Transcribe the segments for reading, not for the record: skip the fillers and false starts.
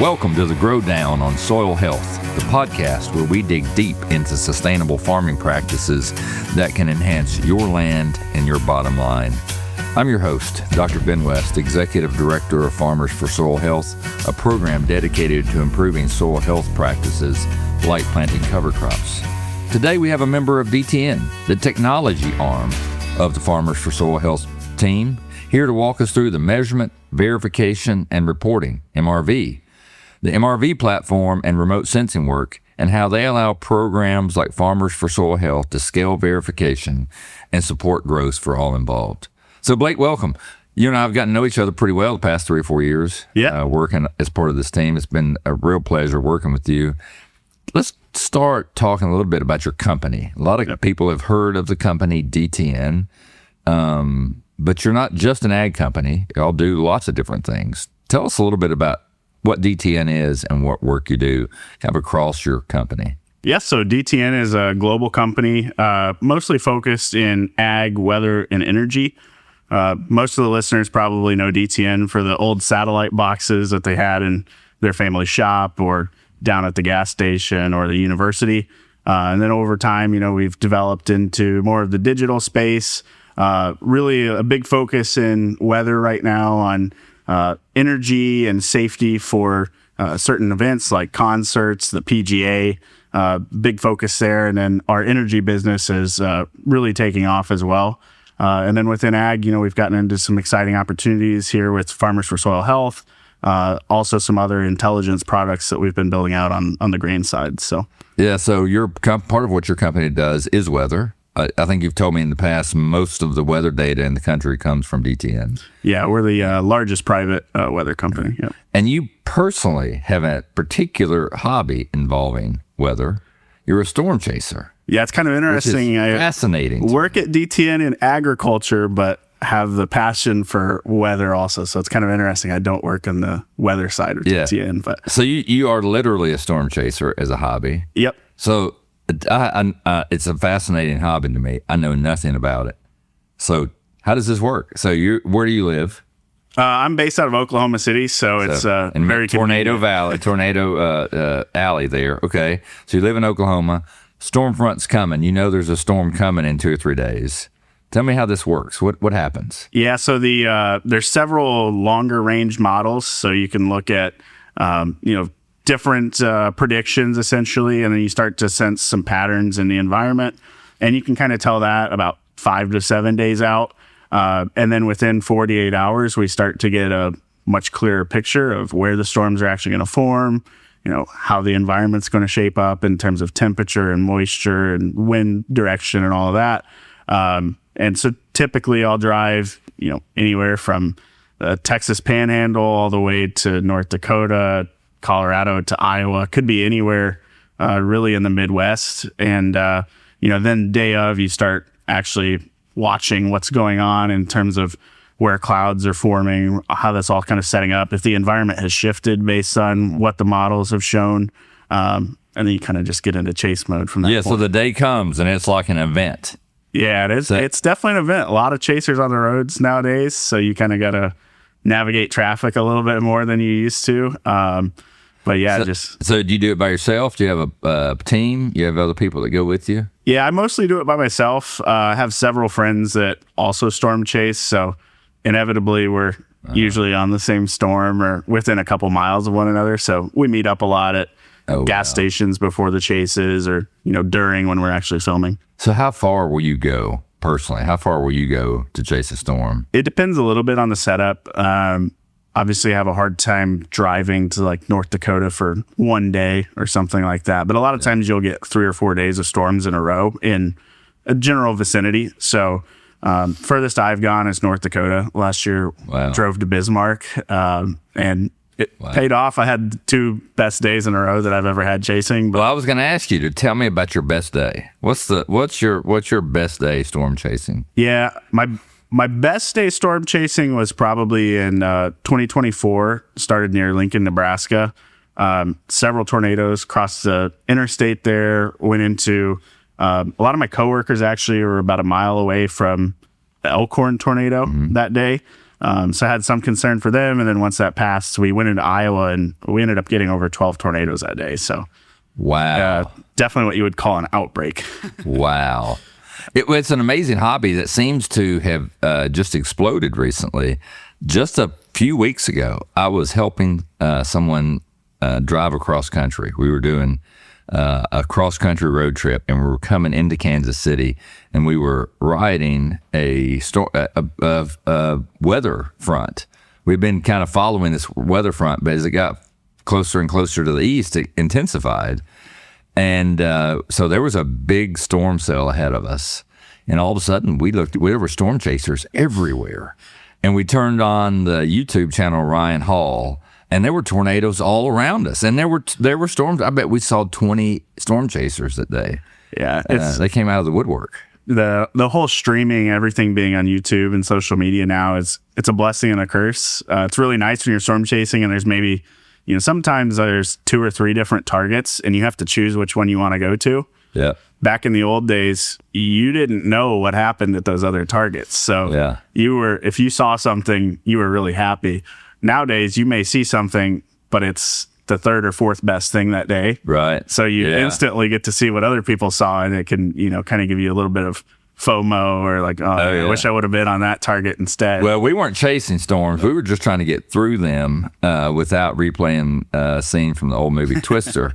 Welcome to the Grow Down on Soil Health, the podcast where we dig deep into sustainable farming practices that can enhance your land and your bottom line. I'm your host, Dr. Ben West, Executive Director of Farmers for Soil Health, a program dedicated to improving soil health practices like planting cover crops. Today we have a member of DTN, the technology arm of the Farmers for Soil Health team, here to walk us through the measurement, verification, and reporting, MRV, the MRV platform and remote sensing work, and how they allow programs like Farmers for Soil Health to scale verification and support growth for all involved. So Blake, welcome. You and I have gotten to know each other pretty well the past 3 or 4 years. Working as part of this team. It's been a real pleasure working with you. Let's start talking a little bit about your company. A lot of people have heard of the company DTN, but you're not just an ag company. Y'all do lots of different things. Tell us a little bit about what DTN is and what work you do kind of across your company. Yes, so DTN is a global company, mostly focused in ag, weather, and energy. Most of the listeners probably know DTN for the old satellite boxes that they had in their family shop or down at the gas station or the university. And then over time, we've developed into more of the digital space. Really a big focus in weather right now on energy and safety for certain events like concerts, the PGA, big focus there. And then our energy business is really taking off as well. And then within ag, we've gotten into some exciting opportunities here with Farmers for Soil Health, also some other intelligence products that we've been building out on the grain side. So your part of what your company does is weather. I think you've told me in the past most of the weather data in the country comes from DTN. Yeah, we're the largest private weather company. Yep. And you personally have a particular hobby involving weather. You're a storm chaser. Yeah, it's kind of interesting. Fascinating. I work at DTN in agriculture, but have the passion for weather also. So it's kind of interesting. I don't work on the weather side of DTN. But so you are literally a storm chaser as a hobby. Yep. So it's a fascinating hobby to me. I know nothing about it. So how does this work? So where do you live? I'm based out of Oklahoma City, so it's in very Tornado Valley, Tornado Alley there. Okay, so you live in Oklahoma. Storm front's coming. There's a storm coming in 2 or 3 days. Tell me how this works. What happens? Yeah, so there's several longer range models, so you can look at different predictions essentially, and then you start to sense some patterns in the environment, and you can kind of tell that about 5 to 7 days out. And then within 48 hours, we start to get a much clearer picture of where the storms are actually going to form, how the environment's going to shape up in terms of temperature and moisture and wind direction and all of that. And so typically I'll drive, anywhere from the Texas Panhandle all the way to North Dakota, Colorado to Iowa, could be anywhere really in the Midwest. And, then day of, you start actually watching what's going on in terms of where clouds are forming, how that's all kind of setting up, if the environment has shifted based on what the models have shown. And then you kind of just get into chase mode from that point. So the day comes and it's like an event. Yeah, it is. It's definitely an event. A lot of chasers on the roads nowadays, so you kind of got to navigate traffic a little bit more than you used to. But yeah, So do you do it by yourself? Do you have a team? You have other people that go with you? Yeah, I mostly do it by myself. I have several friends that also storm chase, so inevitably we're usually on the same storm or within a couple miles of one another. So we meet up a lot at gas stations before the chases or, during when we're actually filming. So how far will you go personally? How far will you go to chase a storm? It depends a little bit on the setup. Obviously, I have a hard time driving to like North Dakota for 1 day or something like that. But a lot of times you'll get 3 or 4 days of storms in a row in a general vicinity. So furthest I've gone is North Dakota. Last year, drove to Bismarck, and it paid off. I had the 2 best days in a row that I've ever had chasing. But I was going to ask you to tell me about your best day. What's your best day storm chasing? Yeah, my best day storm chasing was probably in 2024. Started near Lincoln, Nebraska. Several tornadoes crossed the interstate there. Went into a lot of my coworkers actually were about a mile away from the Elkhorn tornado that day. So I had some concern for them. And then once that passed, we went into Iowa and we ended up getting over 12 tornadoes that day. So wow, definitely what you would call an outbreak. Wow. It's an amazing hobby that seems to have just exploded recently. Just a few weeks ago, I was helping someone drive across country. We were doing a cross-country road trip, and we were coming into Kansas City, and we were riding a weather front. We've been kind of following this weather front, but as it got closer and closer to the east, it intensified. And so there was a big storm cell ahead of us. And all of a sudden, there were storm chasers everywhere. And we turned on the YouTube channel, Ryan Hall, and there were tornadoes all around us. And there were storms. I bet we saw 20 storm chasers that day. Yeah. They came out of the woodwork. The whole streaming, everything being on YouTube and social media now, it's a blessing and a curse. It's really nice when you're storm chasing and there's maybe, sometimes there's 2 or 3 different targets and you have to choose which one you want to go to. Yeah. Back in the old days, you didn't know what happened at those other targets. So if you saw something, you were really happy. Nowadays, you may see something, but it's the 3rd or 4th best thing that day. Right. So you instantly get to see what other people saw, and it can, kind of give you a little bit of FOMO or like, I wish I would have been on that target instead. Well, we weren't chasing storms. We were just trying to get through them without replaying a scene from the old movie Twister.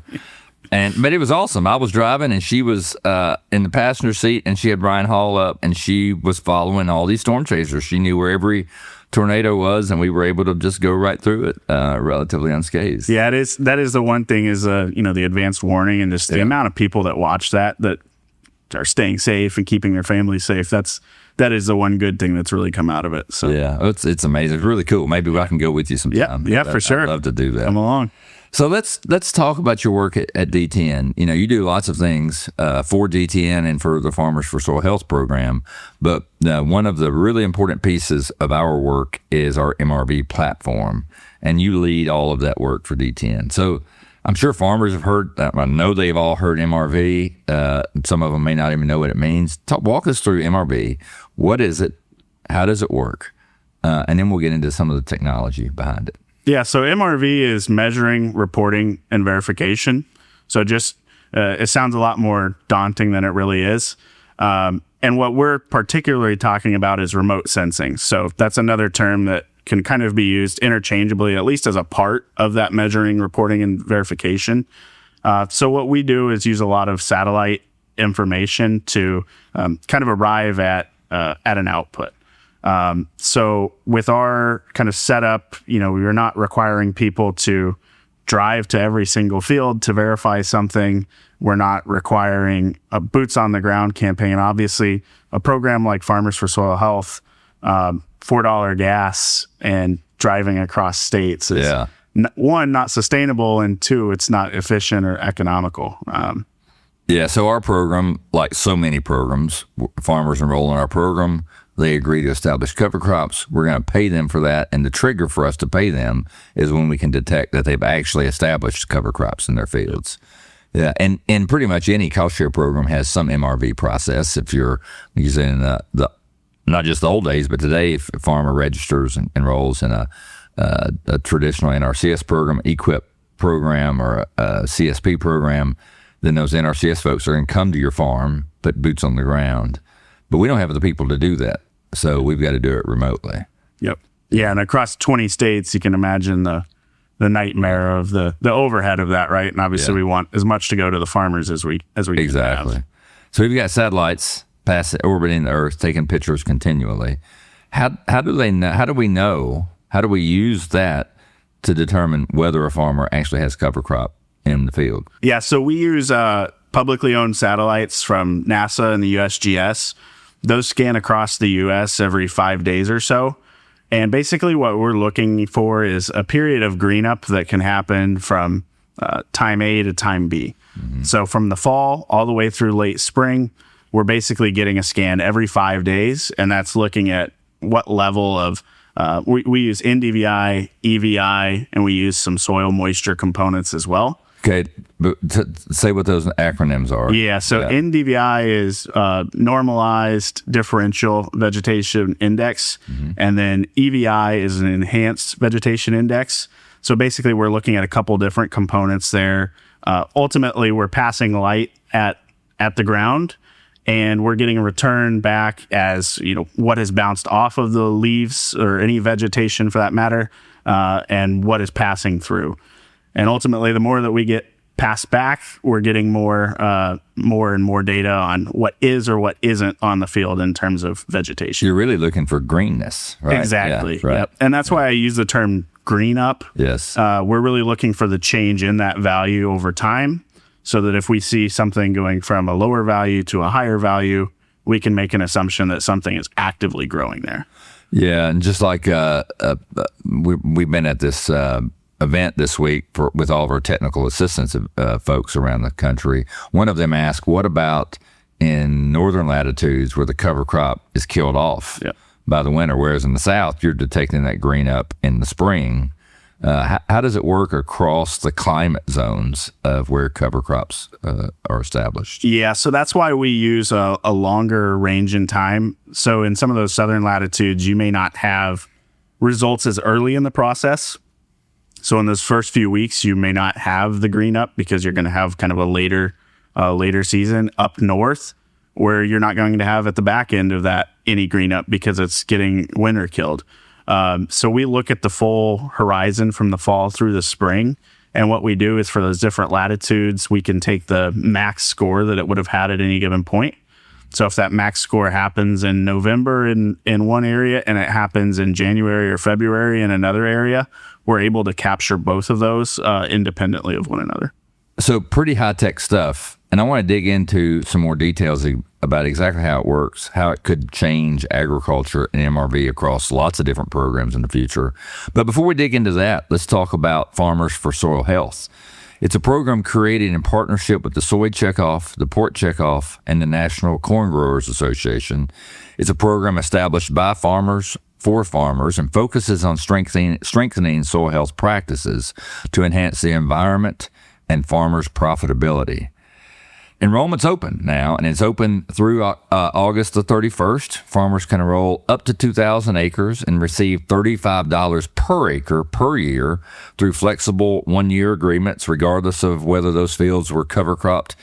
But it was awesome. I was driving, and she was in the passenger seat, and she had Ryan Hall up, and she was following all these storm chasers. She knew where every tornado was, and we were able to just go right through it relatively unscathed. Yeah, that is the one thing is the advanced warning and just the amount of people that watch that are staying safe and keeping their families safe. That is the one good thing that's really come out of it. So yeah, it's amazing. It's really cool. Maybe I can go with you sometime. Yeah, for sure. I'd love to do that. Come along. So let's talk about your work at DTN. You do lots of things for DTN and for the Farmers for Soil Health program, but one of the really important pieces of our work is our MRV platform, and you lead all of that work for DTN. So I'm sure farmers have heard, I know they've all heard MRV. Some of them may not even know what it means. Walk us through MRV. What is it? How does it work? And then we'll get into some of the technology behind it. Yeah, so MRV is measuring, reporting, and verification. So just it sounds a lot more daunting than it really is. And what we're particularly talking about is remote sensing. So that's another term that can kind of be used interchangeably, at least as a part of that measuring, reporting, and verification. So what we do is use a lot of satellite information to kind of arrive at an output. So with our kind of setup, we are not requiring people to drive to every single field to verify something. We're not requiring a boots on the ground campaign. Obviously, a program like Farmers for Soil Health, $4 gas and driving across states is one, not sustainable, and 2, it's not efficient or economical. So our program, like so many programs, farmers enroll in our program. They agree to establish cover crops. We're going to pay them for that. And the trigger for us to pay them is when we can detect that they've actually established cover crops in their fields. Yeah. And pretty much any cost share program has some MRV process. If you're using the not just the old days, but today, if a farmer registers and enrolls in a traditional NRCS program, EQIP program, or a CSP program, then those NRCS folks are going to come to your farm, put boots on the ground. But we don't have the people to do that. So we've got to do it remotely. Yep. Yeah, and across 20 states, you can imagine the nightmare of the overhead of that, right? And obviously, we want as much to go to the farmers as we exactly. Have. So we've got satellites orbiting the Earth, taking pictures continually. How do they know? How do we know? How do we use that to determine whether a farmer actually has cover crop in the field? Yeah, so we use publicly owned satellites from NASA and the USGS. Those scan across the U.S. every 5 days or so. And basically what we're looking for is a period of green up that can happen from time A to time B. Mm-hmm. So from the fall all the way through late spring, we're basically getting a scan every 5 days. And that's looking at what level of, we use NDVI, EVI, and we use some soil moisture components as well. Okay, but say what those acronyms are. Yeah, so NDVI is Normalized Differential Vegetation Index, and then EVI is an Enhanced Vegetation Index. So basically, we're looking at a couple different components there. Ultimately, we're passing light at the ground, and we're getting a return back as what has bounced off of the leaves or any vegetation for that matter, and what is passing through. And ultimately, the more that we get passed back, we're getting more and more data on what is or what isn't on the field in terms of vegetation. You're really looking for greenness, right? Exactly. Yeah, right. Yep. And that's why I use the term green up. Yes. We're really looking for the change in that value over time, so that if we see something going from a lower value to a higher value, we can make an assumption that something is actively growing there. Yeah, and just like we've been at this event this week with all of our technical assistance folks around the country. One of them asked, what about in northern latitudes where the cover crop is killed off by the winter, whereas in the south, you're detecting that green up in the spring. How does it work across the climate zones of where cover crops are established? Yeah, so that's why we use a longer range in time. So in some of those southern latitudes, you may not have results as early in the process. So in those first few weeks, you may not have the green up because you're going to have kind of a later season up north, where you're not going to have at the back end of that any green up because it's getting winter killed. So we look at the full horizon from the fall through the spring. And what we do is for those different latitudes, we can take the max score that it would have had at any given point. So if that max score happens in November in one area and it happens in January or February in another area, we're able to capture both of those independently of one another. So pretty high-tech stuff. And I want to dig into some more details about exactly how it works, how it could change agriculture and MRV across lots of different programs in the future. But before we dig into that, let's talk about Farmers for Soil Health. It's a program created in partnership with the Soy Checkoff, the Port Checkoff, and the National Corn Growers Association. It's a program established by farmers for farmers and focuses on strengthening soil health practices to enhance the environment and farmers' profitability. Enrollment's open now, and it's open through August the 31st. Farmers can enroll up to 2,000 acres and receive $35 per acre per year through flexible one-year agreements, regardless of whether those fields were cover cropped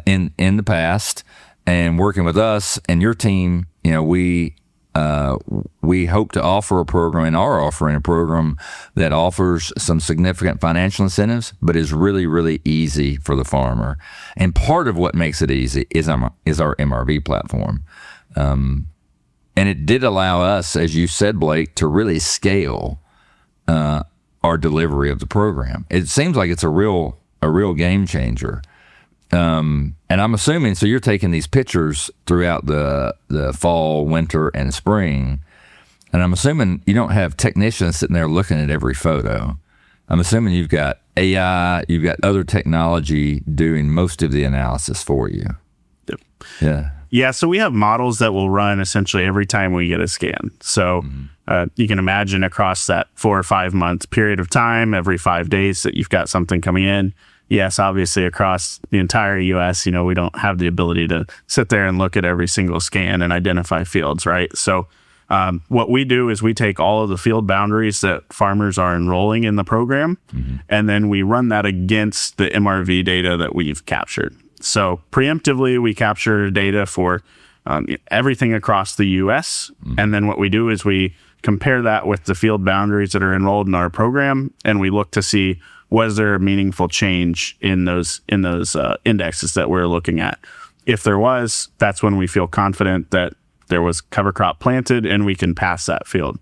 in the past. And working with us and your team, we hope to offer a program and are offering a program that offers some significant financial incentives, but is really, really easy for the farmer. And part of what makes it easy is our MRV platform. And it did allow us, as you said, Blake, to really scale our delivery of the program. It seems like it's a real game changer. And I'm assuming, so you're taking these pictures throughout the fall, winter, and spring, and I'm assuming you don't have technicians sitting there looking at every photo. I'm assuming you've got AI, you've got other technology doing most of the analysis for you. Yep. Yeah. Yeah, so we have models that will run essentially every time we get a scan. So you can imagine across that 4 or 5 month period of time, every 5 days that you've got something coming in. Yes, obviously across the entire U.S., we don't have the ability to sit there and look at every single scan and identify fields, right? So what we do is we take all of the field boundaries that farmers are enrolling in the program, and then we run that against the MRV data that we've captured. So preemptively, we capture data for everything across the U.S., and then what we do is we compare that with the field boundaries that are enrolled in our program, and we look to see, was there a meaningful change in those indexes that we're looking at? If there was, that's when we feel confident that there was cover crop planted and we can pass that field.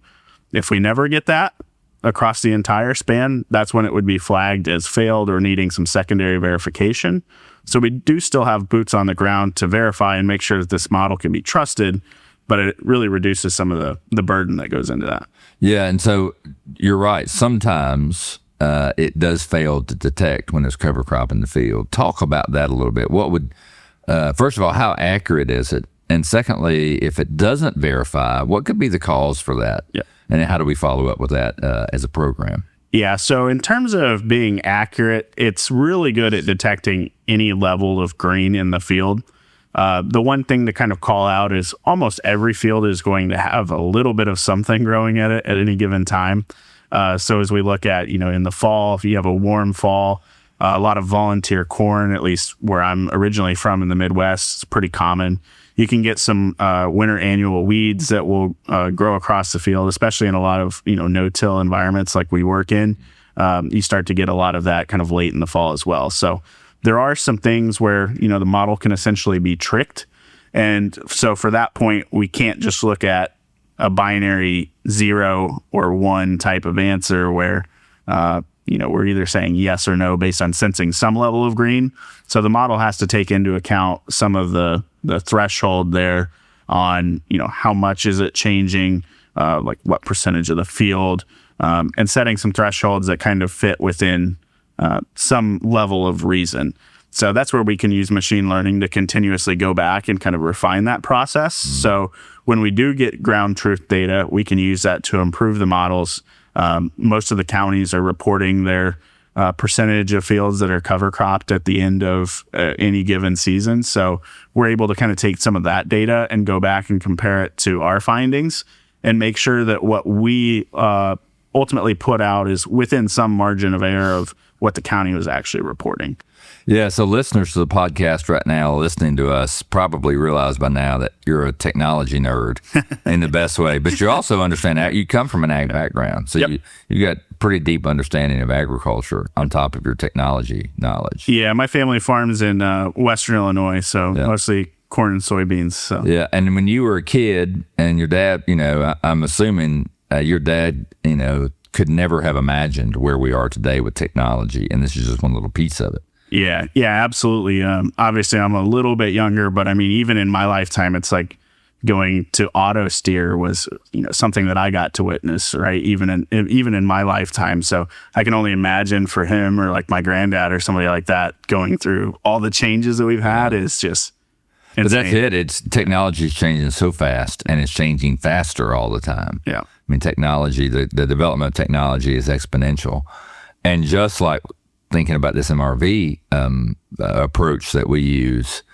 If we never get that across the entire span, that's when it would be flagged as failed or needing some secondary verification. So we do still have boots on the ground to verify and make sure that this model can be trusted, but it really reduces some of the burden that goes into that. Yeah, and so you're right. Sometimes it does fail to detect when there's cover crop in the field. Talk about that a little bit. What would, first of all, how accurate is it? And secondly, if it doesn't verify, what could be the cause for that? Yeah. And how do we follow up with that as a program? Yeah. So in terms of being accurate, it's really good at detecting any level of green in the field. The one thing to kind of call out is almost every field is going to have a little bit of something growing at it at any given time. So as we look at, in the fall, if you have a warm fall, a lot of volunteer corn, at least where I'm originally from in the Midwest, it's pretty common. You can get some winter annual weeds that will grow across the field, especially in a lot of, no-till environments like we work in. You start to get a lot of that kind of late in the fall as well. So there are some things where, the model can essentially be tricked. And so for that point, we can't just look at a binary 0 or 1 type of answer where, we're either saying yes or no based on sensing some level of green. So the model has to take into account some of the threshold there on, how much is it changing, like what percentage of the field, and setting some thresholds that kind of fit within some level of reason. So that's where we can use machine learning to continuously go back and kind of refine that process. So when we do get ground truth data, we can use that to improve the models. Most of the counties are reporting their percentage of fields that are cover cropped at the end of any given season. So we're able to kind of take some of that data and go back and compare it to our findings and make sure that what we ultimately put out is within some margin of error of what the county was actually reporting. Yeah, so listeners to the podcast right now listening to us probably realize by now that you're a technology nerd in the best way, but you also understand that you come from an ag background. So you got pretty deep understanding of agriculture on top of your technology knowledge. Yeah, my family farms in Western Illinois, so mostly corn and soybeans. So. Yeah, and when you were a kid and your dad, I'm assuming your dad, could never have imagined where we are today with technology, and this is just one little piece of it. Yeah, absolutely. Obviously, I'm a little bit younger, but I mean, even in my lifetime, it's like going to auto steer was, something that I got to witness, right? Even in my lifetime. So I can only imagine for him or like my granddad or somebody like that going through all the changes that we've had is just insane. But that's it. It's technology is changing so fast, and it's changing faster all the time. Yeah. I mean, technology, the development of technology is exponential. And just like thinking about this MRV approach that we use,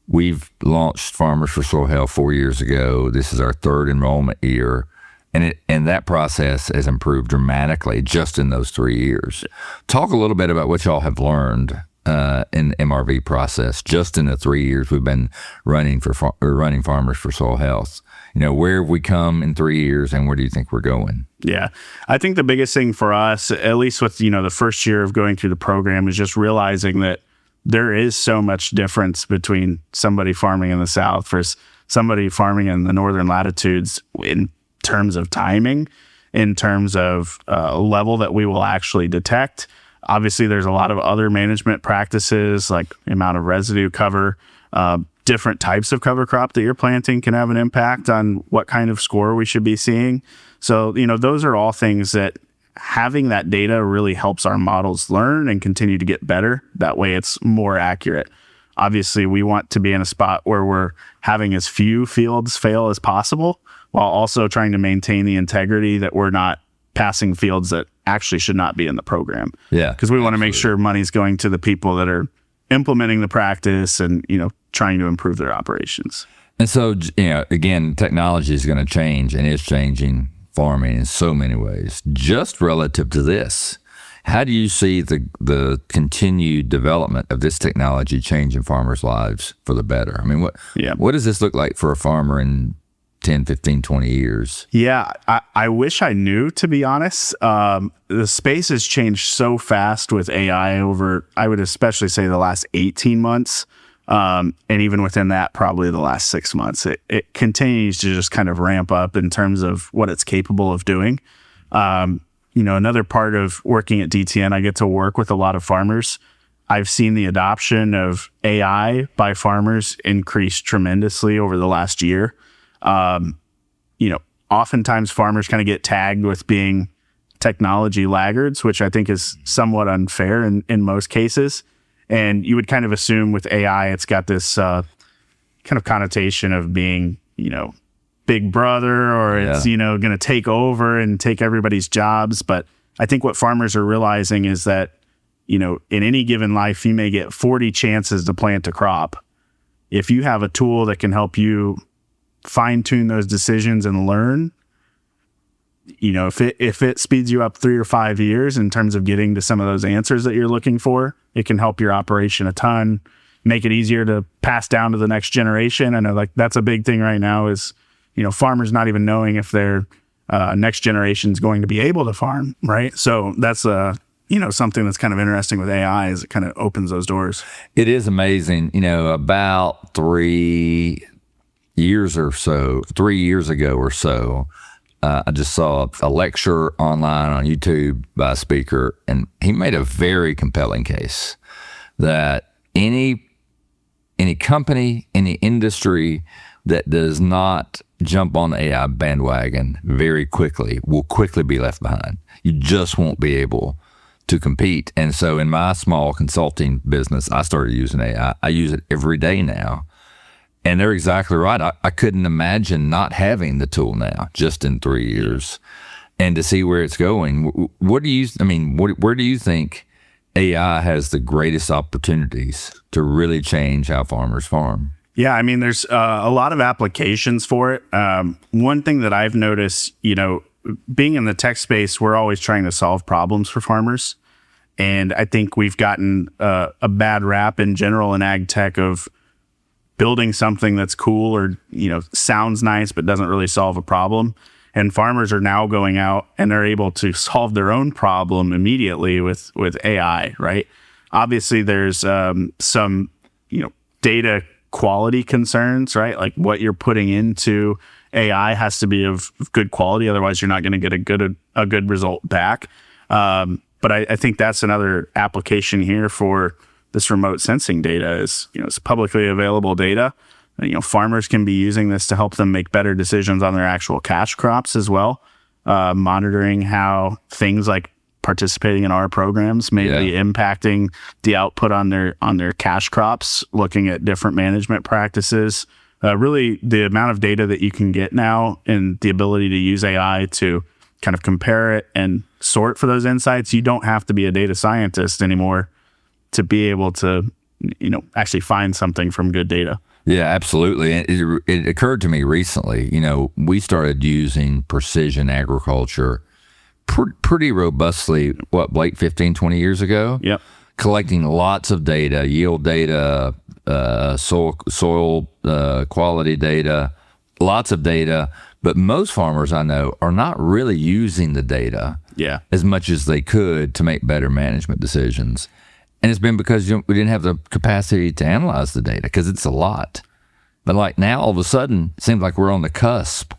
we've launched Farmers for Soil Health 4 years ago. This is our third enrollment year. And that process has improved dramatically just in those 3 years. Talk a little bit about what y'all have learned in the MRV process just in the 3 years we've been running Farmers for Soil Health. Where have we come in 3 years, and where do you think we're going? Yeah, I think the biggest thing for us, at least with, the first year of going through the program, is just realizing that there is so much difference between somebody farming in the South versus somebody farming in the northern latitudes in terms of timing, in terms of level that we will actually detect. Obviously, there's a lot of other management practices like the amount of residue cover, different types of cover crop that you're planting can have an impact on what kind of score we should be seeing. So, those are all things that having that data really helps our models learn and continue to get better. That way it's more accurate. Obviously, we want to be in a spot where we're having as few fields fail as possible while also trying to maintain the integrity that we're not passing fields that actually should not be in the program. Yeah. Because we want to make sure money's going to the people that are implementing the practice and, trying to improve their operations. And so, again, technology is going to change, and it's changing farming in so many ways. Just relative to this, how do you see the continued development of this technology changing farmers' lives for the better? I mean, what does this look like for a farmer in 10, 15, 20 years? Yeah, I wish I knew, to be honest. The space has changed so fast with AI over, I would especially say, the last 18 months. And even within that, probably the last 6 months, it continues to just kind of ramp up in terms of what it's capable of doing. Another part of working at DTN, I get to work with a lot of farmers. I've seen the adoption of AI by farmers increase tremendously over the last year. Oftentimes farmers kind of get tagged with being technology laggards, which I think is somewhat unfair in most cases. And you would kind of assume with AI, it's got this kind of connotation of being, big brother, or it's, going to take over and take everybody's jobs. But I think what farmers are realizing is that, in any given life, you may get 40 chances to plant a crop. If you have a tool that can help you fine tune those decisions and learn, if it speeds you up 3 or 5 years in terms of getting to some of those answers that you're looking for, it can help your operation a ton, make it easier to pass down to the next generation. I know like that's a big thing right now is, farmers not even knowing if their next generation is going to be able to farm, right? So that's something that's kind of interesting with AI is it kind of opens those doors. It is amazing. About 3 years ago or so, I just saw a lecture online on YouTube by a speaker, and he made a very compelling case that any company, any industry that does not jump on the AI bandwagon very quickly will quickly be left behind. You just won't be able to compete. And so in my small consulting business, I started using AI. I use it every day now. And they're exactly right. I couldn't imagine not having the tool now, just in 3 years, and to see where it's going. Where do you think AI has the greatest opportunities to really change how farmers farm? Yeah, there's a lot of applications for it. One thing that I've noticed, being in the tech space, we're always trying to solve problems for farmers. And I think we've gotten a bad rap in general in ag tech of building something that's cool or, sounds nice, but doesn't really solve a problem. And farmers are now going out and they're able to solve their own problem immediately with AI, right? Obviously, there's some, data quality concerns, right? Like what you're putting into AI has to be of good quality. Otherwise, you're not going to get a good result back. But I think that's another application here for this remote sensing data is, it's publicly available data. Farmers can be using this to help them make better decisions on their actual cash crops as well. Monitoring how things like participating in our programs may be impacting the output on their cash crops, looking at different management practices. Really, the amount of data that you can get now and the ability to use AI to kind of compare it and sort for those insights. You don't have to be a data scientist anymore to be able to, actually find something from good data. Yeah, absolutely. And it occurred to me recently, we started using precision agriculture pretty robustly, Blake, 15, 20 years ago? Yep. Collecting lots of data, yield data, soil quality data, lots of data. But most farmers I know are not really using the data as much as they could to make better management decisions. And it's been because we didn't have the capacity to analyze the data because it's a lot. But like now, all of a sudden, it seems like we're on the cusp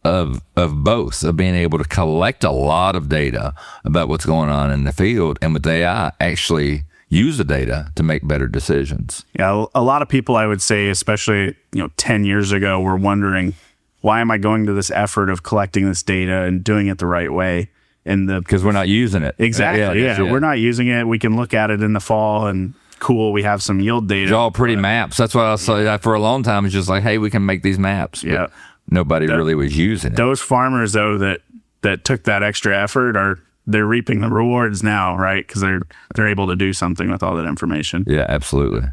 of both, of being able to collect a lot of data about what's going on in the field, and with AI, actually use the data to make better decisions. Yeah, a lot of people, I would say, especially 10 years ago, were wondering, why am I going to this effort of collecting this data and doing it the right way? Because we're not using it. Exactly. Yeah. We're not using it. We can look at it in the fall and cool, we have some yield data. It's all pretty maps. That's what I was saying. For a long time, it's just like, hey, we can make these maps. Yeah. Nobody really was using it. Those farmers, though, that took that extra effort they're reaping the rewards now, right? Because they're able to do something with all that information. Yeah, absolutely.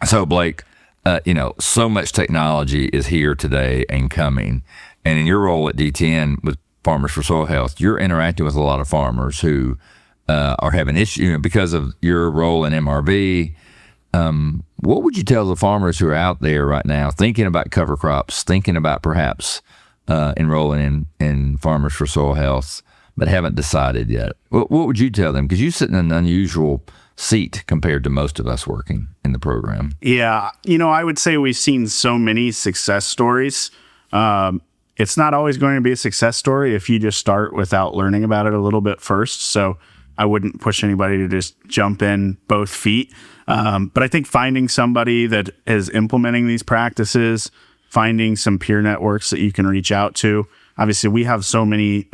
So, Blake, so much technology is here today and coming. And in your role at DTN with Farmers for Soil Health, you're interacting with a lot of farmers who are having issues because of your role in MRV. What would you tell the farmers who are out there right now thinking about cover crops, thinking about perhaps enrolling in Farmers for Soil Health, but haven't decided yet? What would you tell them? Because you sit in an unusual seat compared to most of us working in the program. Yeah. I would say we've seen so many success stories. It's not always going to be a success story if you just start without learning about it a little bit first. So I wouldn't push anybody to just jump in both feet. But I think finding somebody that is implementing these practices, finding some peer networks that you can reach out to. Obviously, we have so many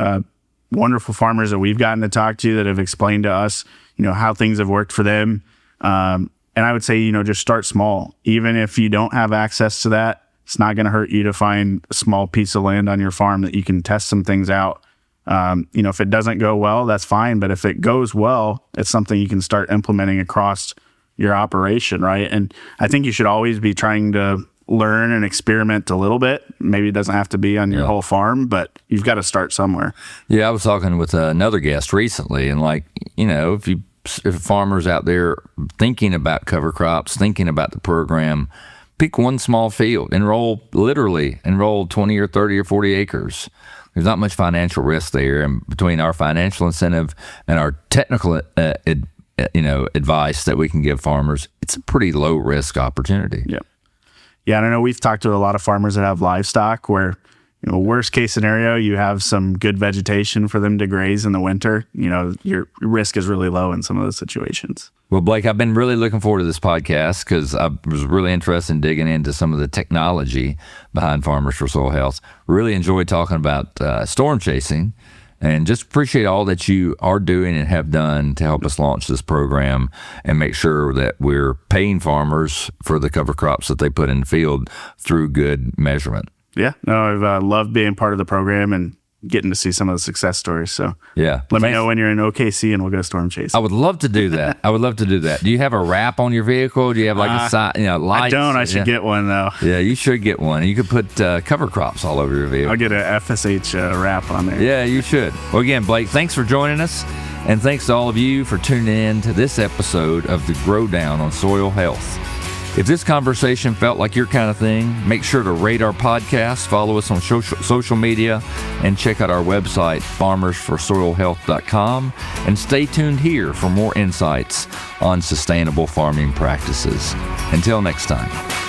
wonderful farmers that we've gotten to talk to that have explained to us, how things have worked for them. And I would say, just start small. Even if you don't have access to that, it's not going to hurt you to find a small piece of land on your farm that you can test some things out. If it doesn't go well, that's fine. But if it goes well, it's something you can start implementing across your operation, right? And I think you should always be trying to learn and experiment a little bit. Maybe it doesn't have to be on your whole farm, but you've got to start somewhere. Yeah, I was talking with another guest recently, and if farmers out there thinking about cover crops, thinking about the program, pick one small field, enroll 20 or 30 or 40 acres. There's not much financial risk there, and between our financial incentive and our technical advice that we can give farmers, it's a pretty low risk opportunity. Yeah, and I know we've talked to a lot of farmers that have livestock where, worst case scenario, you have some good vegetation for them to graze in the winter. Your risk is really low in some of those situations. Well, Blake, I've been really looking forward to this podcast because I was really interested in digging into some of the technology behind Farmers for Soil Health. Really enjoyed talking about storm chasing, and just appreciate all that you are doing and have done to help us launch this program and make sure that we're paying farmers for the cover crops that they put in the field through good measurement. Yeah, no, I've loved being part of the program and getting to see some of the success stories. So let me know when you're in OKC and we'll go storm chasing. I would love to do that. Do you have a wrap on your vehicle? Do you have like lights? I don't. I should get one though. Yeah, you should get one. You could put cover crops all over your vehicle. I'll get a FSH wrap on there. Yeah, you should. Well, again, Blake, thanks for joining us. And thanks to all of you for tuning in to this episode of the Grow Down on Soil Health. If this conversation felt like your kind of thing, make sure to rate our podcast, follow us on social media, and check out our website, farmersforsoilhealth.com, and stay tuned here for more insights on sustainable farming practices. Until next time.